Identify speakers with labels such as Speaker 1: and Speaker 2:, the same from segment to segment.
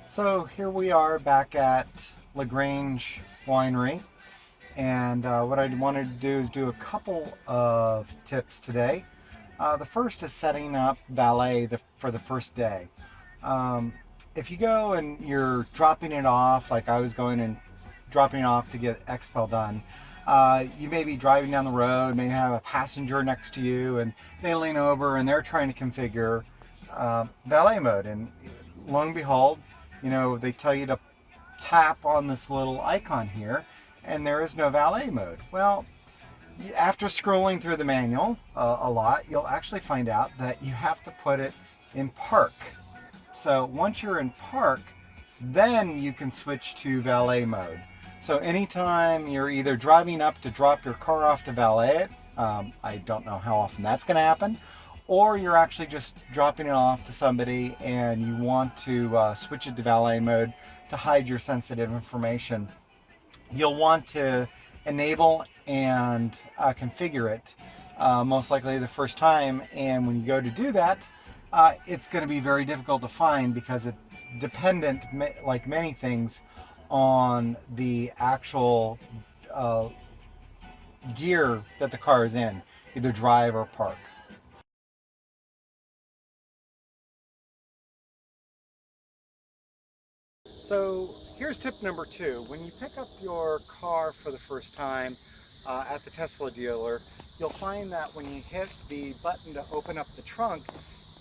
Speaker 1: So here we are back at Grange Winery, and what I wanted to do is do a couple of tips today. The first is setting up valet for the first day. Um, if you go and you're dropping it off, like I was going and dropping it off to get Expel done, you may be driving down the road, may have a passenger next to you, and they lean over and they're trying to configure valet mode. And lo and behold, they tell you to tap on this little icon here, and there is no valet mode. Well, after scrolling through the manual a lot, you'll actually find out that you have to put it in park. So once you're in park, then you can switch to valet mode. So anytime you're either driving up to drop your car off to valet it, I don't know how often that's going to happen, or you're actually just dropping it off to somebody and you want to switch it to valet mode to hide your sensitive information, you'll want to enable and configure it most likely the first time. And when you go to do that, it's going to be very difficult to find because it's dependent, like many things, on the actual gear that the car is in, either drive or park. So here's tip number 2. When you pick up your car for the first time at the Tesla dealer, you'll find that when you hit the button to open up the trunk,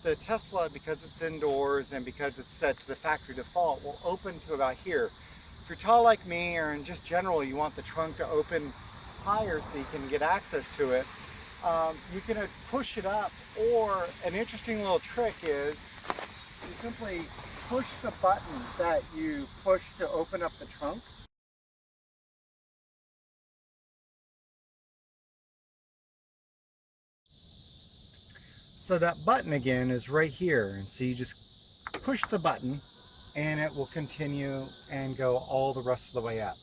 Speaker 1: the Tesla, because it's indoors and because it's set to the factory default, will open to about here. If you're tall like me, or in just general you want the trunk to open higher so you can get access to it, you can push it up, or an interesting little trick is you simply push the button that you push to open up the trunk. So that button again is right here, and so you just push the button and it will continue and go all the rest of the way up.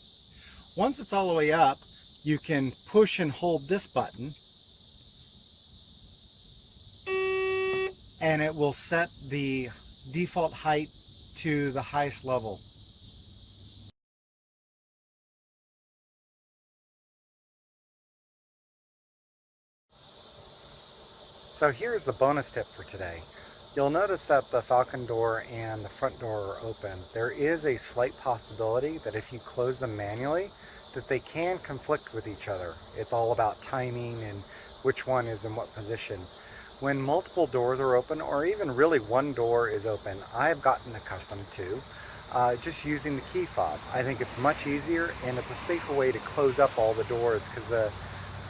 Speaker 1: Once it's all the way up, you can push and hold this button and it will set the default height to the highest level. So here's the bonus tip for today. You'll notice that the Falcon door and the front door are open. There is a slight possibility that if you close them manually, that they can conflict with each other. It's all about timing and which one is in what position. When multiple doors are open, or even really one door is open, I've gotten accustomed to just using the key fob. I think it's much easier and it's a safer way to close up all the doors because the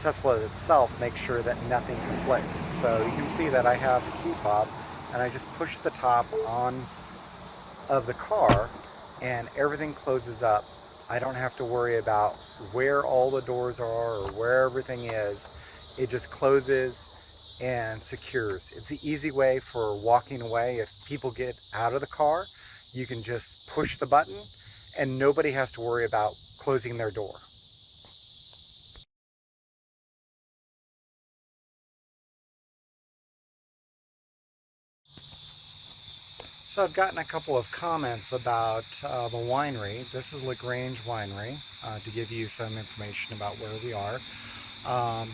Speaker 1: Tesla itself makes sure that nothing conflicts. So you can see that I have the key fob and I just push the top on of the car and everything closes up. I don't have to worry about where all the doors are or where everything is. It just closes and secures. It's the easy way for walking away. If people get out of the car, you can just push the button and nobody has to worry about closing their door. So I've gotten a couple of comments about the winery. This is Grange Winery, to give you some information about where we are.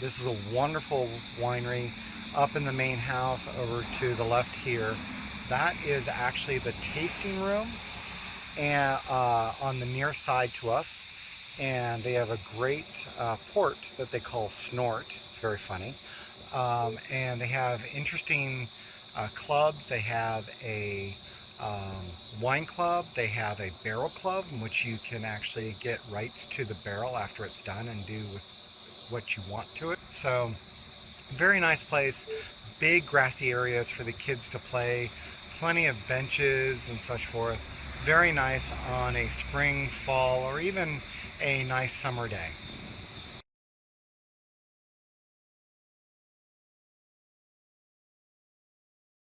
Speaker 1: This is a wonderful winery up in the main house over to the left here. That is actually the tasting room and on the near side to us. And they have a great port that they call Snort. It's very funny. And they have interesting clubs. They have a wine club, they have a barrel club in which you can actually get rights to the barrel after it's done and do with what you want to it. So very nice place, big grassy areas for the kids to play, plenty of benches and such forth. Very nice on a spring, fall, or even a nice summer day.